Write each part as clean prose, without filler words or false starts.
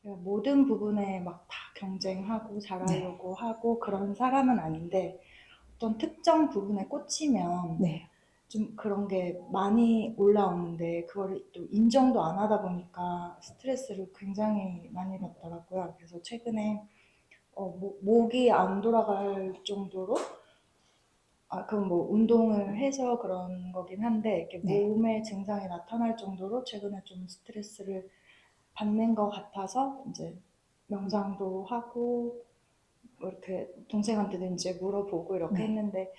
제가 모든 부분에 막 다 경쟁하고 네. 잘하려고 하고 그런 사람은 아닌데 어떤 특정 부분에 꽂히면 네. 좀 그런 게 많이 올라오는데 그거를 또 인정도 안 하다 보니까 스트레스를 굉장히 많이 받더라고요. 그래서 최근에 목이 안 돌아갈 정도로 그건 뭐 운동을 해서 그런 거긴 한데 이렇게 네. 몸의 증상이 나타날 정도로 최근에 좀 스트레스를 받는 것 같아서 이제 명상도 하고 뭐 이렇게 동생한테도 이제 물어보고 이렇게 네. 했는데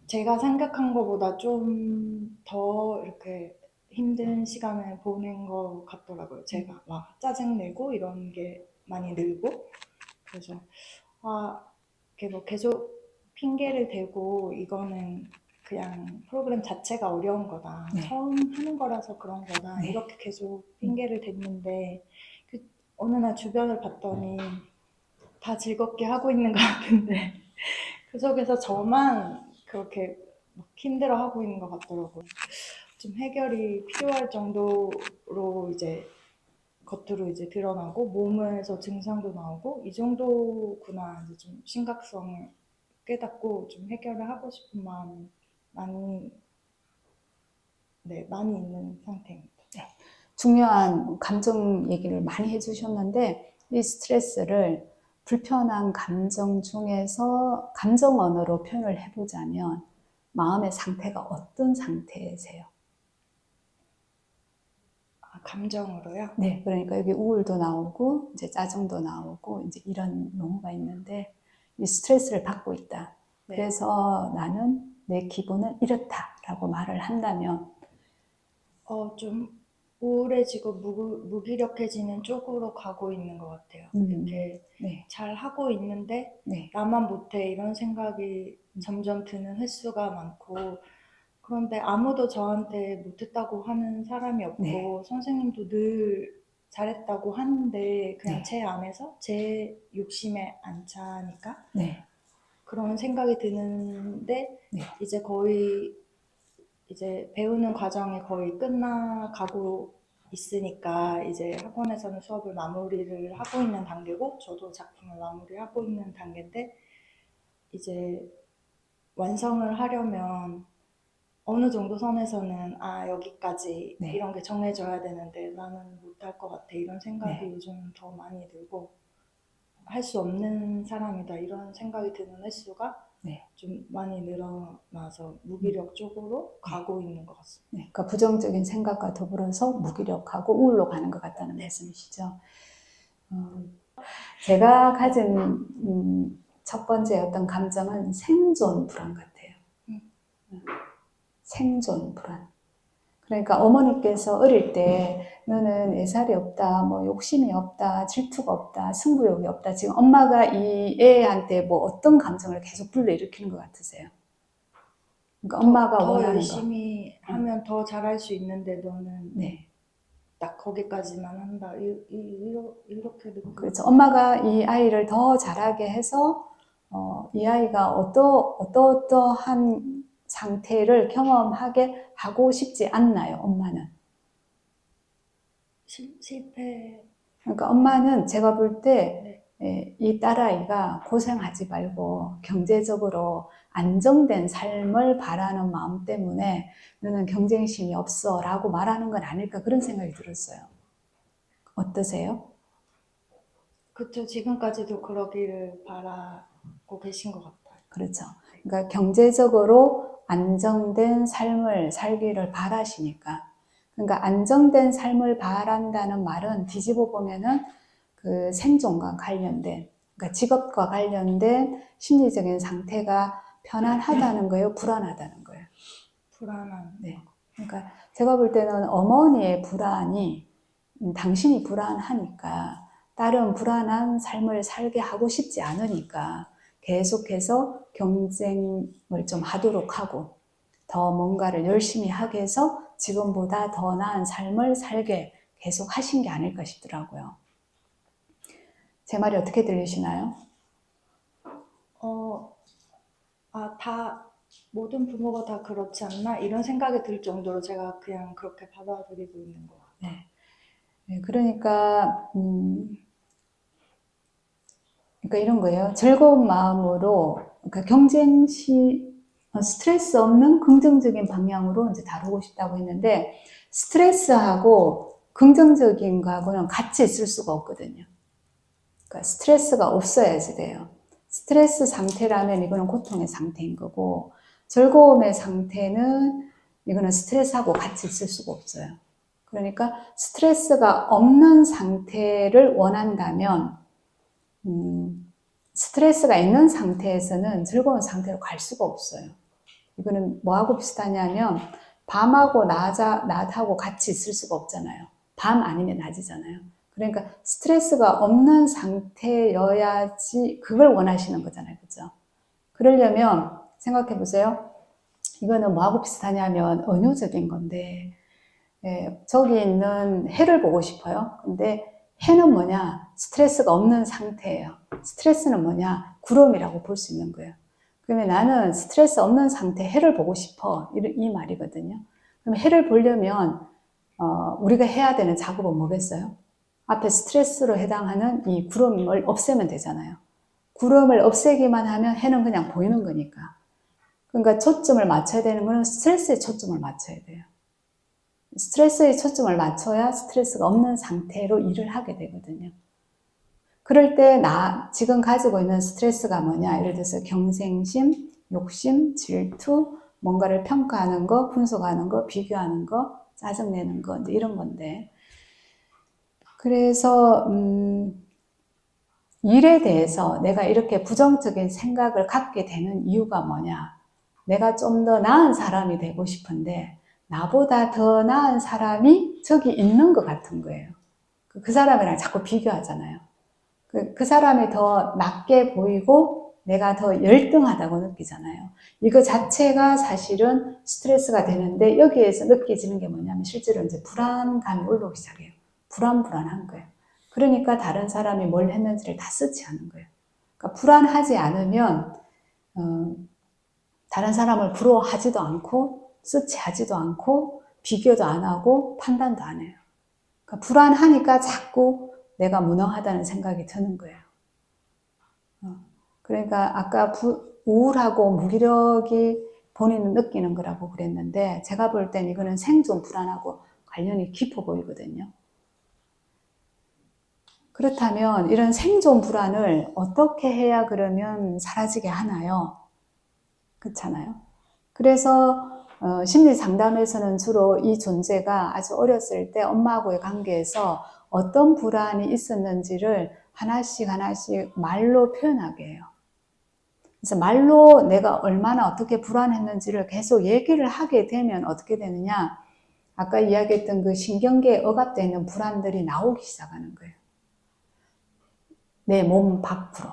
제가 생각한 것보다 좀 더 이렇게 힘든 시간을 보낸 것 같더라고요. 음. 제가 막 짜증내고 이런 게 많이 늘고 그래서 아 이렇게 뭐 계속 핑계를 대고 이거는 그냥 프로그램 자체가 어려운 거다. 네. 처음 하는 거라서 그런 거다. 네. 이렇게 계속 음. 핑계를 댔는데 그 어느 날 주변을 봤더니 다 즐겁게 하고 있는 것 같은데 그 속에서 저만 그렇게 막 힘들어하고 있는 것 같더라고요. 좀 해결이 필요할 정도로 이제 겉으로 이제 드러나고 몸에서 증상도 나오고 이 정도구나 이제 좀 심각성을 깨닫고 좀 해결을 하고 싶은 마음이 많이 많이 있는 상태입니다. 네. 중요한 감정 얘기를 많이 해주셨는데, 이 스트레스를 불편한 감정 중에서 감정 언어로 표현을 해보자면 마음의 상태가 어떤 상태세요? 감정으로요? 네, 그러니까 여기 우울도 나오고 이제 짜증도 나오고 이제 이런 용어가 있는데, 이 스트레스를 받고 있다. 네. 그래서 나는 내 기분은 이렇다라고 말을 한다면, 좀 우울해지고 무기력해지는 쪽으로 가고 있는 것 같아요. 이렇게 네, 잘 하고 있는데 네, 나만 못해 이런 생각이 점점 드는 횟수가 많고 그런데 아무도 저한테 못했다고 하는 사람이 네, 없고 선생님도 늘 잘했다고 하는데 그냥 네, 제 안에서 제 욕심에 안 차니까 네, 그런 생각이 드는데 네, 이제 거의 이제 배우는 과정이 거의 끝나가고 있으니까 이제 학원에서는 수업을 마무리를 하고 있는 단계고 저도 작품을 마무리하고 있는 단계인데 이제 완성을 하려면 어느 정도 선에서는 여기까지 네, 이런 게 정해져야 되는데 나는 못할 것 같아 이런 생각이 네, 요즘 더 많이 들고 할 수 없는 사람이다 이런 생각이 드는 횟수가 네. 좀 많이 늘어나서 음, 무기력 쪽으로 네. 가고 있는 것 같습니다. 네, 그러니까 부정적인 생각과 더불어서 무기력하고 우울로 가는 것 같다는 네. 말씀이시죠. 어, 제가 가진 첫 번째 어떤 감정은 생존 불안 같아요. 음, 생존 불안. 그러니까 어머니께서 어릴 때 너는 애살이 없다, 뭐 욕심이 없다, 질투가 없다, 승부욕이 없다. 지금 엄마가 이 애한테 뭐 어떤 감정을 계속 불러일으키는 것 같으세요? 그러니까 엄마가 더 원하는 거. 열심히 하면 더 잘할 수 있는데 너는 네. 딱 거기까지만 한다. 이렇게 그렇죠. 느끼고. 엄마가 이 아이를 더 잘하게 해서 이 아이가 어떠한 상태를 경험하게 하고 싶지 않나요, 엄마는? 실패. 그러니까 엄마는 제가 볼 때 네. 이 딸아이가 고생하지 말고 경제적으로 안정된 삶을 바라는 마음 때문에 너는 경쟁심이 없어 라고 말하는 건 아닐까 그런 생각이 들었어요. 어떠세요? 그쵸. 지금까지도 그러기를 바라고 계신 것 같아요. 그렇죠. 네. 그러니까 경제적으로 안정된 삶을 살기를 바라시니까. 그러니까 안정된 삶을 바란다는 말은 뒤집어 보면은 그 생존과 관련된, 그러니까 직업과 관련된 심리적인 상태가 편안하다는 거예요, 불안하다는 거예요. 불안한. 네. 그러니까 제가 볼 때는 어머니의 불안이 당신이 불안하니까 다른 불안한 삶을 살게 하고 싶지 않으니까 계속해서 경쟁을 좀 하도록 하고 더 뭔가를 열심히 하게 해서 지금보다 더 나은 삶을 살게 계속 하신 게 아닐까 싶더라고요. 제 말이 어떻게 들리시나요? 어, 모든 부모가 다 그렇지 않나? 이런 생각이 들 정도로 제가 그냥 그렇게 받아들이고 있는 것 같아요. 네. 네, 그러니까 이런 거예요. 즐거운 마음으로, 그러니까 스트레스 없는 긍정적인 방향으로 이제 다루고 싶다고 했는데, 스트레스하고 긍정적인 거하고는 같이 있을 수가 없거든요. 그러니까 스트레스가 없어야지 돼요. 스트레스 상태라면 이거는 고통의 상태인 거고, 즐거움의 상태는 이거는 스트레스하고 같이 있을 수가 없어요. 그러니까 스트레스가 없는 상태를 원한다면, 스트레스가 있는 상태에서는 즐거운 상태로 갈 수가 없어요. 이거는 뭐하고 비슷하냐면 밤하고 낮하고 같이 있을 수가 없잖아요. 밤 아니면 낮이잖아요. 그러니까 스트레스가 없는 상태여야지 그걸 원하시는 거잖아요. 그죠? 그러려면 생각해 보세요. 이거는 뭐하고 비슷하냐면 은유적인 건데, 저기 있는 해를 보고 싶어요. 근데 해는 뭐냐? 스트레스가 없는 상태예요. 스트레스는 뭐냐? 구름이라고 볼 수 있는 거예요. 그러면 나는 스트레스 없는 상태 해를 보고 싶어. 이 말이거든요. 그럼 해를 보려면 우리가 해야 되는 작업은 뭐겠어요? 앞에 스트레스로 해당하는 이 구름을 없애면 되잖아요. 구름을 없애기만 하면 해는 그냥 보이는 거니까. 그러니까 초점을 맞춰야 되는 거는 스트레스에 초점을 맞춰야 돼요. 스트레스에 초점을 맞춰야 스트레스가 없는 상태로 일을 하게 되거든요. 그럴 때 지금 가지고 있는 스트레스가 뭐냐? 예를 들어서 경쟁심, 욕심, 질투, 뭔가를 평가하는 거, 분석하는 거, 비교하는 거, 짜증내는 거, 이런 건데. 그래서 일에 대해서 내가 이렇게 부정적인 생각을 갖게 되는 이유가 뭐냐? 내가 좀 더 나은 사람이 되고 싶은데 나보다 더 나은 사람이 저기 있는 것 같은 거예요. 그 사람이랑 자꾸 비교하잖아요. 그 사람이 더 낫게 보이고 내가 더 열등하다고 느끼잖아요. 이거 자체가 사실은 스트레스가 되는데 여기에서 느껴지는 게 뭐냐면 실제로 이제 불안감이 올라오기 시작해요. 불안한 거예요. 그러니까 다른 사람이 뭘 했는지를 다 쓰지 않은 거예요. 그러니까 불안하지 않으면 다른 사람을 부러워하지도 않고 쓰치하지도 않고 비교도 안 하고 판단도 안 해요. 그러니까 불안하니까 자꾸 내가 무능하다는 생각이 드는 거예요. 그러니까 아까 우울하고 무기력이 본인은 느끼는 거라고 그랬는데 제가 볼 땐 이거는 생존 불안하고 관련이 깊어 보이거든요. 그렇다면 이런 생존 불안을 어떻게 해야 그러면 사라지게 하나요? 그렇잖아요. 그래서 심리 상담에서는 주로 이 존재가 아주 어렸을 때 엄마하고의 관계에서 어떤 불안이 있었는지를 하나씩 말로 표현하게 해요. 그래서 말로 내가 얼마나 어떻게 불안했는지를 계속 얘기를 하게 되면 어떻게 되느냐? 아까 이야기했던 그 신경계에 억압되어 있는 불안들이 나오기 시작하는 거예요. 내 몸 밖으로.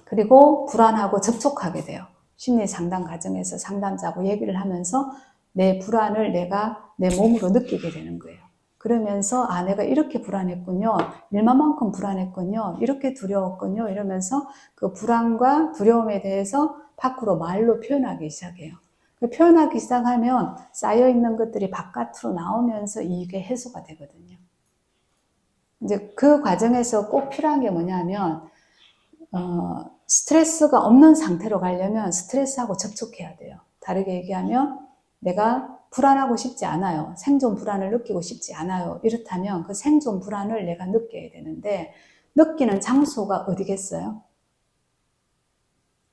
그리고 불안하고 접촉하게 돼요. 심리 상담 과정에서 상담자하고 얘기를 하면서 내 불안을 내가 내 몸으로 느끼게 되는 거예요. 그러면서 내가 이렇게 불안했군요. 일만큼 불안했군요. 이렇게 두려웠군요. 이러면서 그 불안과 두려움에 대해서 밖으로 말로 표현하기 시작해요. 표현하기 시작하면 쌓여있는 것들이 바깥으로 나오면서 이게 해소가 되거든요. 이제 그 과정에서 꼭 필요한 게 뭐냐면 스트레스가 없는 상태로 가려면 스트레스하고 접촉해야 돼요. 다르게 얘기하면 내가 불안하고 싶지 않아요. 생존 불안을 느끼고 싶지 않아요. 이렇다면 그 생존 불안을 내가 느껴야 되는데 느끼는 장소가 어디겠어요?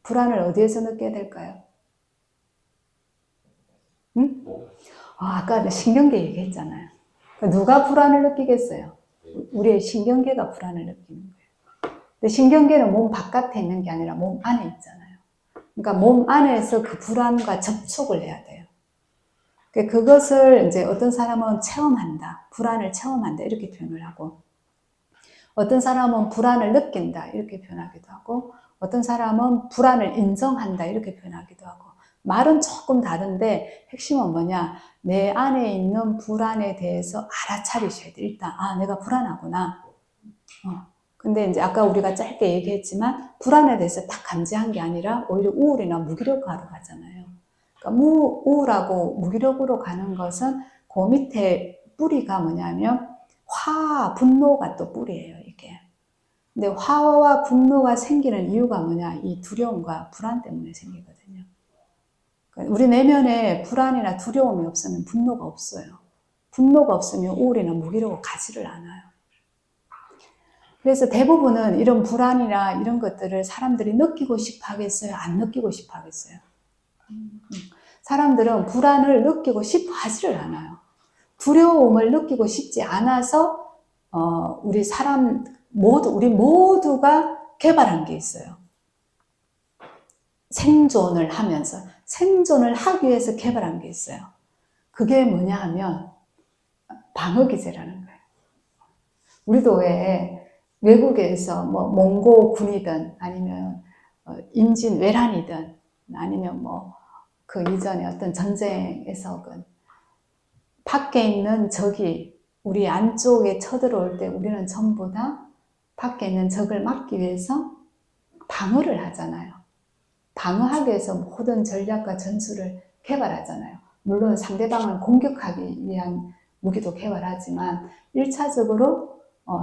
불안을 어디에서 느껴야 될까요? 응? 아까 신경계 얘기했잖아요. 누가 불안을 느끼겠어요? 우리의 신경계가 불안을 느끼는 거예요. 근데 신경계는 몸 바깥에 있는 게 아니라 몸 안에 있잖아요. 그러니까 몸 안에서 그 불안과 접촉을 해야 돼요. 그것을 이제 어떤 사람은 체험한다, 불안을 체험한다 이렇게 표현을 하고, 어떤 사람은 불안을 느낀다 이렇게 표현하기도 하고, 어떤 사람은 불안을 인정한다 이렇게 표현하기도 하고, 말은 조금 다른데 핵심은 뭐냐? 내 안에 있는 불안에 대해서 알아차리셔야 돼. 일단 내가 불안하구나. 근데 이제 아까 우리가 짧게 얘기했지만 불안에 대해서 딱 감지한 게 아니라 오히려 우울이나 무기력화로 가잖아요. 그러니까 우울하고 무기력으로 가는 것은 그 밑에 뿌리가 뭐냐면 화, 분노가 또 뿌리예요, 이게. 근데 화와 분노가 생기는 이유가 뭐냐? 이 두려움과 불안 때문에 생기거든요. 우리 내면에 불안이나 두려움이 없으면 분노가 없어요. 분노가 없으면 우울이나 무기력을 가지를 않아요. 그래서 대부분은 이런 불안이나 이런 것들을 사람들이 느끼고 싶어 하겠어요? 안 느끼고 싶어 하겠어요? 사람들은 불안을 느끼고 싶어 하지를 않아요. 두려움을 느끼고 싶지 않아서 우리 모두가 개발한 게 있어요. 생존을 하면서, 생존을 하기 위해서 개발한 게 있어요. 그게 뭐냐 하면 방어기제라는 거예요. 우리도 왜 외국에서 뭐 몽고군이든 아니면 임진 왜란이든 아니면 뭐 그 이전에 어떤 전쟁에서건 밖에 있는 적이 우리 안쪽에 쳐들어올 때 우리는 전부 다 밖에 있는 적을 막기 위해서 방어를 하잖아요. 방어하기 위해서 모든 전략과 전술을 개발하잖아요. 물론 상대방을 공격하기 위한 무기도 개발하지만 1차적으로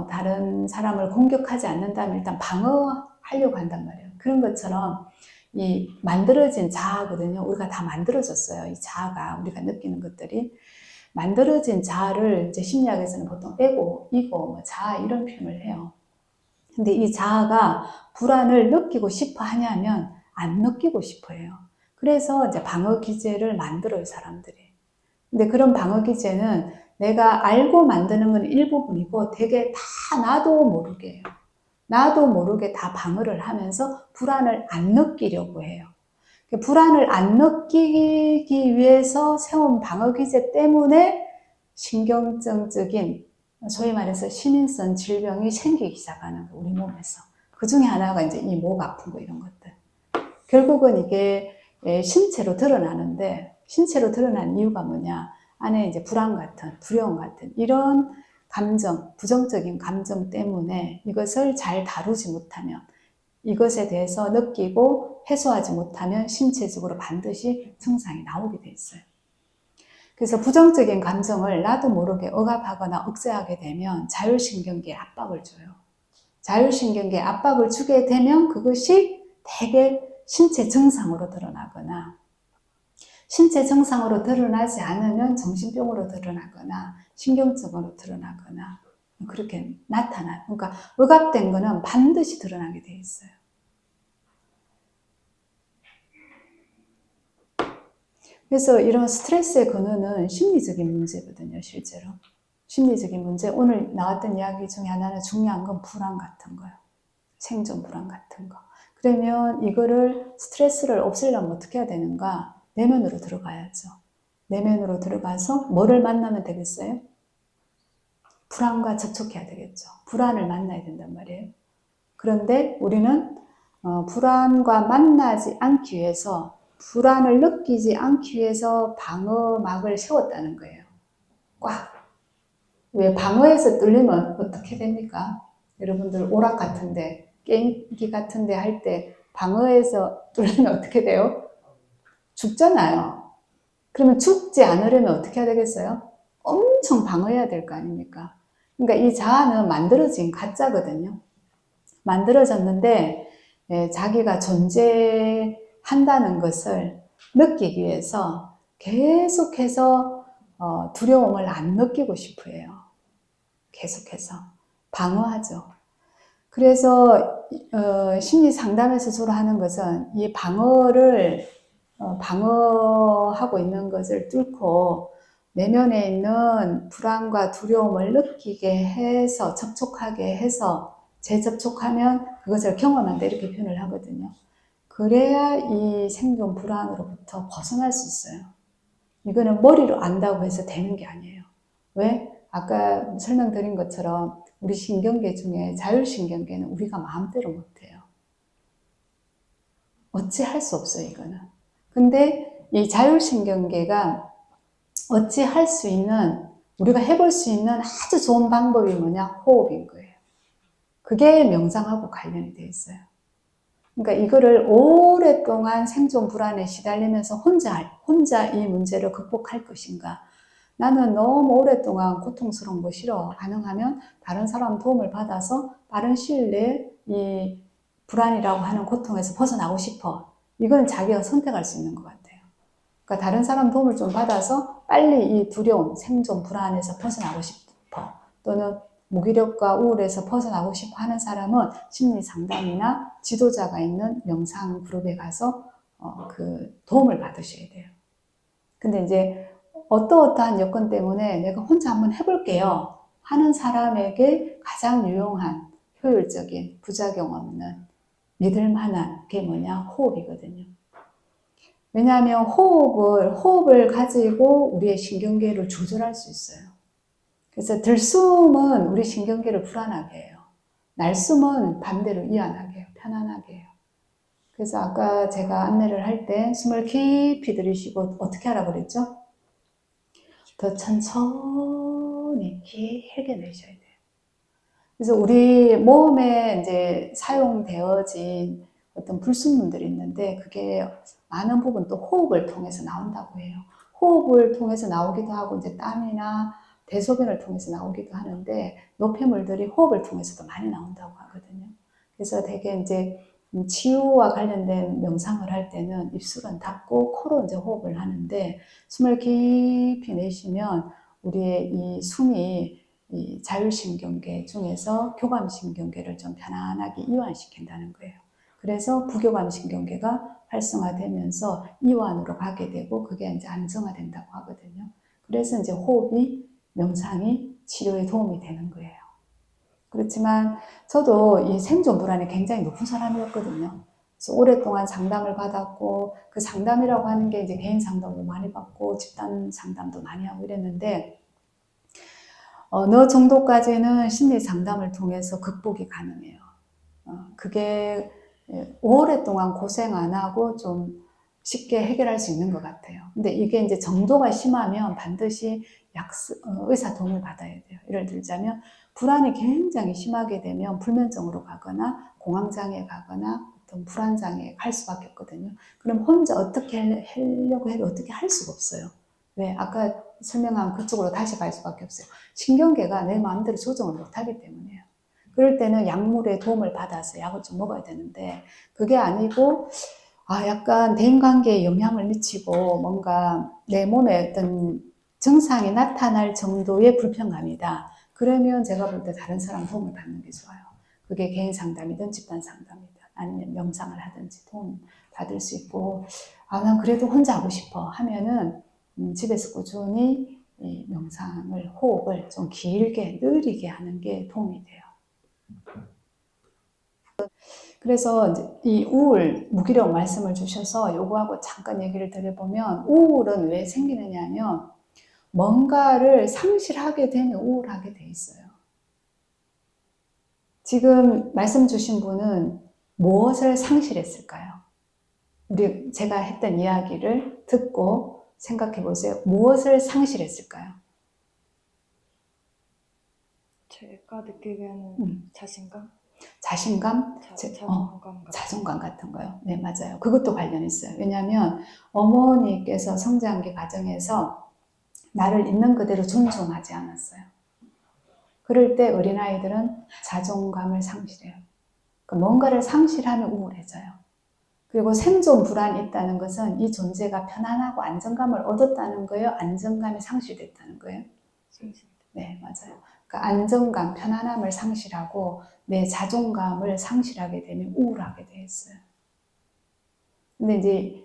다른 사람을 공격하지 않는다면 일단 방어하려고 한단 말이에요. 그런 것처럼 이 만들어진 자아거든요. 우리가 다 만들어졌어요. 이 자아가, 우리가 느끼는 것들이 만들어진 자아를 이제 심리학에서는 보통 에고, 이고, 뭐 자아 이런 표현을 해요. 근데 이 자아가 불안을 느끼고 싶어 하냐면 안 느끼고 싶어 해요. 그래서 이제 방어 기제를 만들어요, 사람들이. 근데 그런 방어 기제는 내가 알고 만드는 건 일부분이고 되게 다 나도 모르게 해요. 나도 모르게 다 방어를 하면서 불안을 안 느끼려고 해요. 불안을 안 느끼기 위해서 세운 방어 기제 때문에 신경증적인, 소위 말해서 신인성 질병이 생기기 시작하는 거예요, 우리 몸에서. 그 중에 하나가 이제 이 목 아픈 거 이런 것들. 결국은 이게 신체로 드러나는데, 신체로 드러난 이유가 뭐냐? 안에 이제 불안 같은, 두려움 같은 이런 감정, 부정적인 감정 때문에 이것을 잘 다루지 못하면, 이것에 대해서 느끼고 해소하지 못하면 신체적으로 반드시 증상이 나오게 돼 있어요. 그래서 부정적인 감정을 나도 모르게 억압하거나 억제하게 되면 자율신경계에 압박을 줘요. 자율신경계에 압박을 주게 되면 그것이 대개 신체 증상으로 드러나거나, 신체 증상으로 드러나지 않으면 정신병으로 드러나거나 신경증으로 드러나거나 그렇게 나타나요. 그러니까 억압된 거는 반드시 드러나게 돼 있어요. 그래서 이런 스트레스의 근원은 심리적인 문제거든요, 실제로. 심리적인 문제. 오늘 나왔던 이야기 중에 하나는 중요한 건 불안 같은 거예요. 생존 불안 같은 거. 그러면 이거를 스트레스를 없애려면 어떻게 해야 되는가? 내면으로 들어가야죠. 내면으로 들어가서 뭐를 만나면 되겠어요? 불안과 접촉해야 되겠죠. 불안을 만나야 된단 말이에요. 그런데 우리는 불안과 만나지 않기 위해서, 불안을 느끼지 않기 위해서 방어막을 세웠다는 거예요. 꽉. 왜 방어에서 뚫리면 어떻게 됩니까? 여러분들 오락 같은데, 게임기 같은데 할 때 방어에서 뚫리면 어떻게 돼요? 죽잖아요. 그러면 죽지 않으려면 어떻게 해야 되겠어요? 엄청 방어해야 될 거 아닙니까? 그러니까 이 자아는 만들어진 가짜거든요. 만들어졌는데 자기가 존재한다는 것을 느끼기 위해서 계속해서 두려움을 안 느끼고 싶어 해요. 계속해서 방어하죠. 그래서 심리 상담에서 주로 하는 것은 이 방어하고 있는 것을 뚫고 내면에 있는 불안과 두려움을 느끼게 해서, 접촉하게 해서, 재접촉하면 그것을 경험한다 이렇게 표현을 하거든요. 그래야 이 생존 불안으로부터 벗어날 수 있어요. 이거는 머리로 안다고 해서 되는 게 아니에요. 왜? 아까 설명드린 것처럼 우리 신경계 중에 자율신경계는 우리가 마음대로 못해요. 어찌할 수 없어요, 이거는. 근데 이 자율신경계가 어찌할 수 있는, 우리가 해볼 수 있는 아주 좋은 방법이 뭐냐? 호흡인 거예요. 그게 명상하고 관련이 되어 있어요. 그러니까 이거를 오랫동안 생존 불안에 시달리면서 혼자 이 문제를 극복할 것인가? 나는 너무 오랫동안 고통스러운 거 싫어. 가능하면 다른 사람 도움을 받아서 빠른 시일 내에 이 불안이라고 하는 고통에서 벗어나고 싶어. 이건 자기가 선택할 수 있는 것 같아요. 그러니까 다른 사람 도움을 좀 받아서 빨리 이 두려움, 생존 불안에서 벗어나고 싶어. 또는 무기력과 우울에서 벗어나고 싶어 하는 사람은 심리 상담이나 지도자가 있는 명상 그룹에 가서 그 도움을 받으셔야 돼요. 근데 이제 어떠어떠한 여건 때문에 내가 혼자 한번 해볼게요 하는 사람에게 가장 유용한 효율적인 부작용 없는 믿을 만한 게 뭐냐? 호흡이거든요. 왜냐하면 호흡을 가지고 우리의 신경계를 조절할 수 있어요. 그래서 들숨은 우리 신경계를 불안하게 해요. 날숨은 반대로 이완하게 해요. 편안하게 해요. 그래서 아까 제가 안내를 할 때 숨을 깊이 들이쉬고 어떻게 하라고 그랬죠? 더 천천히 길게 내셔야 돼요. 그래서 우리 몸에 이제 사용되어진 어떤 불순물들이 있는데 그게 많은 부분 또 호흡을 통해서 나온다고 해요. 호흡을 통해서 나오기도 하고 이제 땀이나 대소변을 통해서 나오기도 하는데 노폐물들이 호흡을 통해서도 많이 나온다고 하거든요. 그래서 되게 이제 치유와 관련된 명상을 할 때는 입술은 닫고 코로 이제 호흡을 하는데 숨을 깊이 내쉬면 우리의 이 숨이 이 자율신경계 중에서 교감신경계를 좀 편안하게 이완시킨다는 거예요. 그래서 부교감신경계가 활성화되면서 이완으로 가게 되고 그게 이제 안정화된다고 하거든요. 그래서 이제 호흡이 명상이 치료에 도움이 되는 거예요. 그렇지만 저도 이 생존 불안이 굉장히 높은 사람이었거든요. 그래서 오랫동안 상담을 받았고 그 상담이라고 하는 게 이제 개인 상담도 많이 받고 집단 상담도 많이 하고 이랬는데 어느 정도까지는 심리 상담을 통해서 극복이 가능해요. 그게 오랫동안 고생 안 하고 좀 쉽게 해결할 수 있는 것 같아요. 근데 이게 이제 정도가 심하면 반드시 의사 도움을 받아야 돼요. 예를 들자면 불안이 굉장히 심하게 되면 불면증으로 가거나 공황장애에 가거나 어떤 불안장애에 갈 수밖에 없거든요. 그럼 혼자 어떻게 하려고 해도 어떻게 할 수가 없어요. 왜? 아까 설명한 그쪽으로 다시 갈 수밖에 없어요. 신경계가 내 마음대로 조정을 못하기 때문이에요. 그럴 때는 약물의 도움을 받아서 약을 좀 먹어야 되는데 그게 아니고 약간 대인관계에 영향을 미치고 뭔가 내 몸에 어떤 증상이 나타날 정도의 불편감이다. 그러면 제가 볼 때 다른 사람 도움을 받는 게 좋아요. 그게 개인 상담이든 집단 상담이든 아니면 명상을 하든지 도움 받을 수 있고 난 그래도 혼자 하고 싶어 하면은 집에서 꾸준히 이 명상을 호흡을 좀 길게 느리게 하는 게 도움이 돼요. 그래서 이제 이 우울, 무기력 말씀을 주셔서 요거하고 잠깐 얘기를 드려보면 우울은 왜 생기느냐 하면 뭔가를 상실하게 되면 우울하게 돼 있어요. 지금 말씀 주신 분은 무엇을 상실했을까요? 제가 했던 이야기를 듣고 생각해 보세요. 무엇을 상실했을까요? 제가 느끼기에는 자신감? 자신감? 자존감 같은 거요. 네, 맞아요. 그것도 관련있어요. 왜냐하면 어머니께서 성장기 과정에서 나를 있는 그대로 존중하지 않았어요. 그럴 때 어린아이들은 자존감을 상실해요. 그러니까 뭔가를 상실하면 우울해져요. 그리고 생존 불안이 있다는 것은 이 존재가 편안하고 안정감을 얻었다는 거예요? 안정감이 상실됐다는 거예요? 네, 맞아요. 그러니까 안정감, 편안함을 상실하고 내 자존감을 상실하게 되면 우울하게 돼 있어요. 근데 이제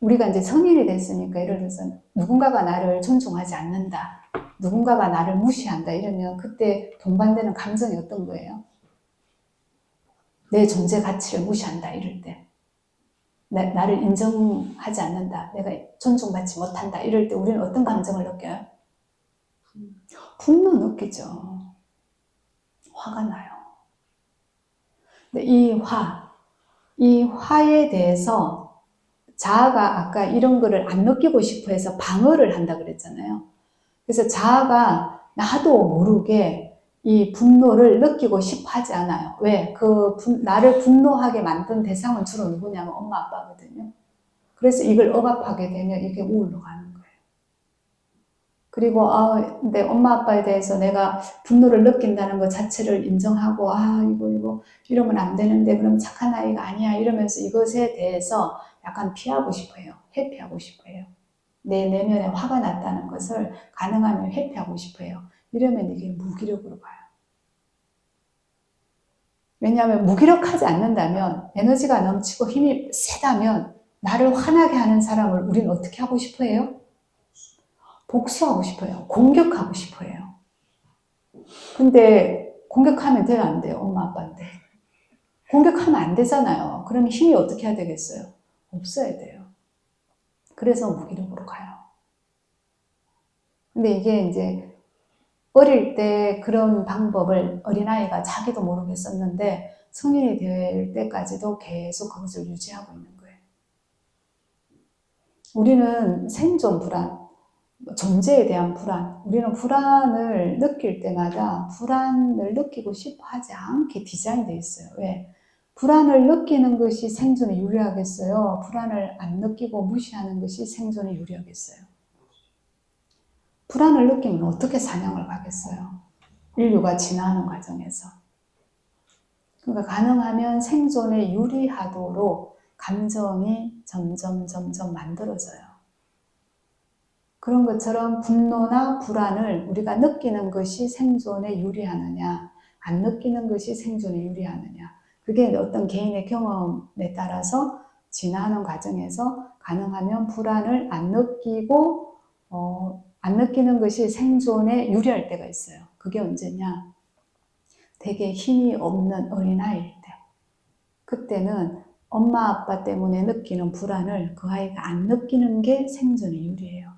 우리가 이제 성인이 됐으니까 예를 들어서 누군가가 나를 존중하지 않는다. 누군가가 나를 무시한다. 이러면 그때 동반되는 감정이 어떤 거예요? 내 존재 가치를 무시한다. 이럴 때. 나를 인정하지 않는다. 내가 존중받지 못한다. 이럴 때 우리는 어떤 감정을 느껴요? 분노 느끼죠. 화가 나요. 근데 이 화에 대해서 자아가 아까 이런 거를 안 느끼고 싶어 해서 방어를 한다 그랬잖아요. 그래서 자아가 나도 모르게 이 분노를 느끼고 싶어 하지 않아요. 왜? 나를 분노하게 만든 대상은 주로 누구냐면 엄마, 아빠거든요. 그래서 이걸 억압하게 되면 이게 우울로 가는 거예요. 그리고 내 엄마 아빠에 대해서 내가 분노를 느낀다는 것 자체를 인정하고 이거 이러면 안 되는데 그럼 착한 아이가 아니야 이러면서 이것에 대해서 약간 피하고 싶어요. 회피하고 싶어요. 내 내면에 화가 났다는 것을 가능하면 회피하고 싶어요. 이러면 이게 무기력으로 가요. 왜냐하면 무기력하지 않는다면 에너지가 넘치고 힘이 세다면 나를 화나게 하는 사람을 우리는 어떻게 하고 싶어 해요? 복수하고 싶어요. 공격하고 싶어요. 근데 공격하면 돼요? 안 돼요? 엄마 아빠인데. 공격하면 안 되잖아요. 그러면 힘이 어떻게 해야 되겠어요? 없어야 돼요. 그래서 무기력으로 가요. 근데 이게 이제 어릴 때 그런 방법을 어린아이가 자기도 모르게 썼는데 성인이 될 때까지도 계속 그것을 유지하고 있는 거예요. 우리는 생존 불안, 존재에 대한 불안, 우리는 불안을 느낄 때마다 불안을 느끼고 싶어 하지 않게 디자인되어 있어요. 왜? 불안을 느끼는 것이 생존에 유리하겠어요? 불안을 안 느끼고 무시하는 것이 생존에 유리하겠어요? 불안을 느끼면 어떻게 사냥을 가겠어요? 인류가 진화하는 과정에서. 그러니까 가능하면 생존에 유리하도록 감정이 점점 만들어져요. 그런 것처럼 분노나 불안을 우리가 느끼는 것이 생존에 유리하느냐, 안 느끼는 것이 생존에 유리하느냐. 그게 어떤 개인의 경험에 따라서 진화하는 과정에서 가능하면 불안을 안 느끼고, 안 느끼는 것이 생존에 유리할 때가 있어요. 그게 언제냐? 되게 힘이 없는 어린아이일 때. 그때는 엄마 아빠 때문에 느끼는 불안을 그 아이가 안 느끼는 게 생존에 유리해요.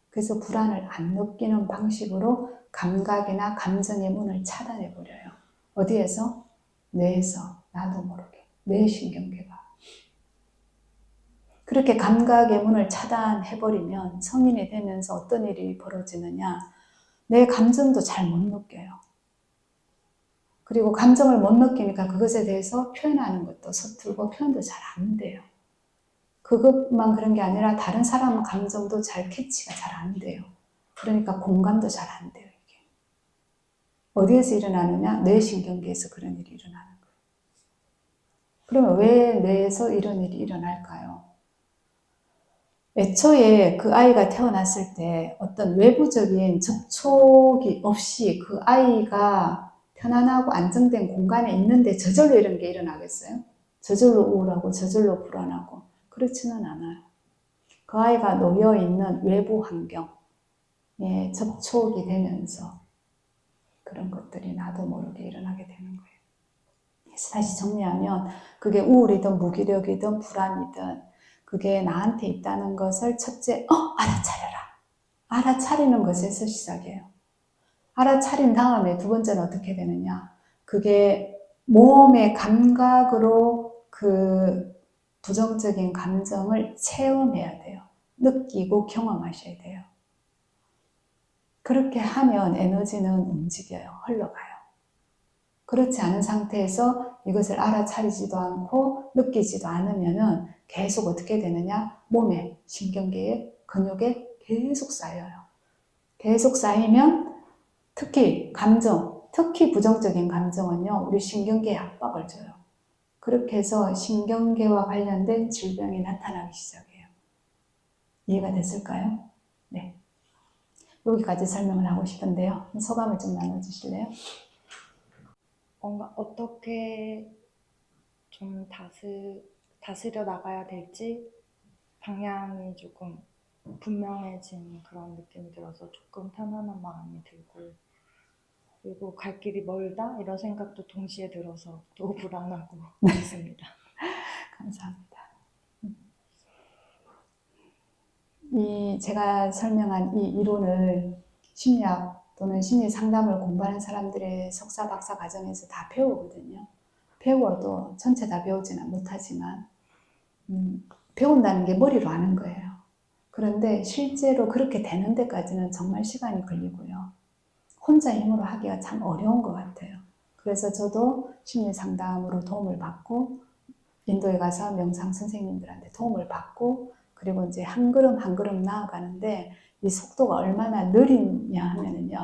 그래서 불안을 안 느끼는 방식으로 감각이나 감정의 문을 차단해 버려요. 어디에서? 뇌에서. 나도 모르게. 뇌신경계가. 그렇게 감각의 문을 차단해 버리면 성인이 되면서 어떤 일이 벌어지느냐? 내 감정도 잘 못 느껴요. 그리고 감정을 못 느끼니까 그것에 대해서 표현하는 것도 서툴고 표현도 잘 안 돼요. 그것만 그런 게 아니라 다른 사람 감정도 잘 캐치가 잘 안 돼요. 그러니까 공감도 잘 안 돼요. 이게. 어디에서 일어나느냐? 뇌신경계에서 그런 일이 일어나는 거예요. 그러면 왜 뇌에서 이런 일이 일어날까요? 애초에 그 아이가 태어났을 때 어떤 외부적인 접촉이 없이 그 아이가 편안하고 안정된 공간에 있는데 저절로 이런 게 일어나겠어요? 저절로 우울하고 저절로 불안하고 그렇지는 않아요. 그 아이가 놓여 있는 외부 환경에 접촉이 되면서 그런 것들이 나도 모르게 일어나게 되는 거예요. 그래서 다시 정리하면 그게 우울이든 무기력이든 불안이든 그게 나한테 있다는 것을 첫째 알아차려라. 알아차리는 것에서 시작해요. 알아차린 다음에 두 번째는 어떻게 되느냐. 그게 몸의 감각으로 그 부정적인 감정을 체험해야 돼요. 느끼고 경험하셔야 돼요. 그렇게 하면 에너지는 움직여요. 흘러가요. 그렇지 않은 상태에서 이것을 알아차리지도 않고 느끼지도 않으면은 계속 어떻게 되느냐? 몸에, 신경계에, 근육에 계속 쌓여요. 계속 쌓이면 특히 감정, 특히 부정적인 감정은요, 우리 신경계에 압박을 줘요. 그렇게 해서 신경계와 관련된 질병이 나타나기 시작해요. 이해가 됐을까요? 네. 여기까지 설명을 하고 싶은데요. 소감을 좀 나눠주실래요? 뭔가 어떻게 좀 다스려 나가야 될지 방향이 조금 분명해진 그런 느낌이 들어서 조금 편안한 마음이 들고, 그리고 갈 길이 멀다 이런 생각도 동시에 들어서 또 불안하고 있습니다. 감사합니다. 제가 설명한 이 이론을 심리학 또는 심리 상담을 공부하는 사람들의 석사, 박사 과정에서 다 배우거든요. 배워도 전체 다 배우지는 못하지만 배운다는 게 머리로 아는 거예요. 그런데 실제로 그렇게 되는 데까지는 정말 시간이 걸리고요. 혼자 힘으로 하기가 참 어려운 것 같아요. 그래서 저도 심리 상담으로 도움을 받고 인도에 가서 명상 선생님들한테 도움을 받고 그리고 이제 한 걸음 한 걸음 나아가는데 이 속도가 얼마나 느리냐 하면은요.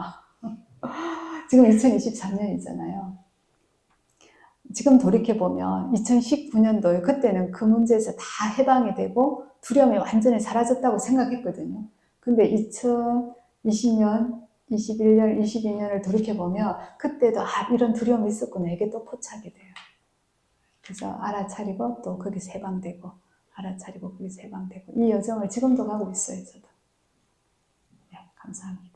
지금 2023년이잖아요. 지금 돌이켜보면 2019년도에 그때는 그 문제에서 다 해방이 되고 두려움이 완전히 사라졌다고 생각했거든요. 근데 2020년, 21년, 22년을 돌이켜보면 그때도 이런 두려움이 있었구나. 이게 또 포착이 돼요. 그래서 알아차리고 또 거기서 해방되고 알아차리고 거기서 해방되고 이 여정을 지금도 가고 있어요. 저도. 네, 감사합니다.